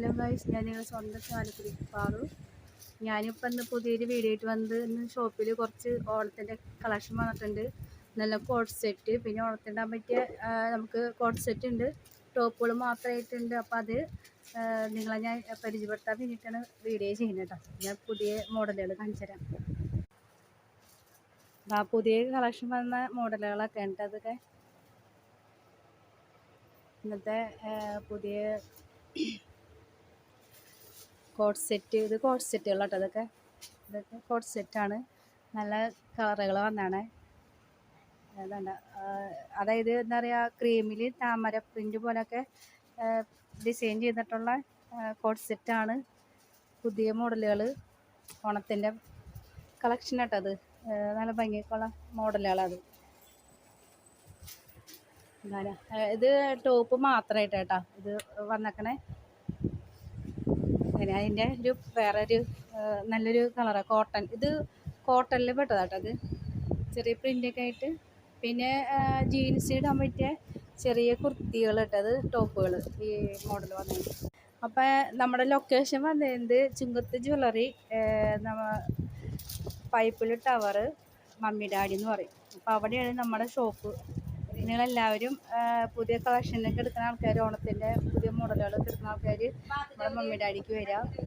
Hello guys, ഞാൻ നിങ്ങളുടെ സ്വന്തം ചാലക്കുടി പാറു. ഞാനിപ്പോൾ ഇന്ന് പുതിയൊരു വീഡിയോ ആയിട്ട് വന്നത്. ഇന്ന് ഷോപ്പിൽ കുറച്ച് ഓണത്തിൻ്റെ കളക്ഷൻ വന്നിട്ടുണ്ട്. നല്ല കോട്ട് സെറ്റ്, പിന്നെ ഓണത്തിൻ്റെ പറ്റിയ നമുക്ക് കോട്ട് സെറ്റ് ഉണ്ട്, ടോപ്പുകൾ മാത്രമായിട്ടുണ്ട്. അപ്പോൾ അത് നിങ്ങളെ ഞാൻ പരിചയപ്പെടുത്താൻ വേണ്ടിയിട്ടാണ് വീഡിയോ ചെയ്യുന്നത് കേട്ടോ. ഞാൻ പുതിയ മോഡലുകൾ കാണിച്ചു തരാം. പുതിയ കളക്ഷൻ വന്ന മോഡലുകളൊക്കെ ഉണ്ട്. അതൊക്കെ ഇന്നത്തെ പുതിയ കോട്ട് സെറ്റ്. ഇത് കോട്ട് സെറ്റുകളാട്ടോ. ഇതൊക്കെ കോട്ട് സെറ്റാണ്. നല്ല കളറുകൾ വന്നാണ്. അതുകൊണ്ട് അതായത് എന്താ പറയുക, ക്രീമിൽ താമര പ്രിൻ്റ് പോലെയൊക്കെ ഡിസൈൻ ചെയ്തിട്ടുള്ള കോട്ട് സെറ്റാണ്. പുതിയ മോഡലുകൾ, ഓണത്തിൻ്റെ കളക്ഷൻ കേട്ടോ. അത് നല്ല ഭംഗിയൊക്കെയുള്ള മോഡലുകളത്. എന്താണ് ഇത് ടോപ്പ് മാത്രമായിട്ട് കേട്ടോ ഇത് വന്നേക്കണേ. പിന്നെ അതിൻ്റെ ഒരു വേറൊരു നല്ലൊരു കളറാണ് കോട്ടൺ. ഇത് കോട്ടണിൽ പെട്ടതാട്ടോ. അത് ചെറിയ പ്രിൻ്റൊക്കെ ആയിട്ട്. പിന്നെ ജീൻസ് ഇടാൻ പറ്റിയ ചെറിയ കുർത്തികൾ ഇട്ടത് ടോപ്പുകൾ ഈ മോഡൽ വന്നത്. അപ്പോൾ നമ്മുടെ ലൊക്കേഷൻ വന്നത് ചുങ്കത്ത് ജ്വല്ലറി, പൈപ്പിൽ ടവർ, മമ്മി ഡാഡി എന്ന് പറയും. അപ്പോൾ അവിടെയാണ് നമ്മുടെ ഷോപ്പ്. നിങ്ങളെല്ലാവരും പുതിയ കളക്ഷനൊക്കെ എടുക്കുന്ന ആൾക്കാർ, ഓണത്തിൻ്റെ പുതിയ മോഡലുകളൊക്കെ എടുക്കുന്ന ആൾക്കാർ നമ്മുടെ മമ്മി ഡാഡിക്ക് വരിക.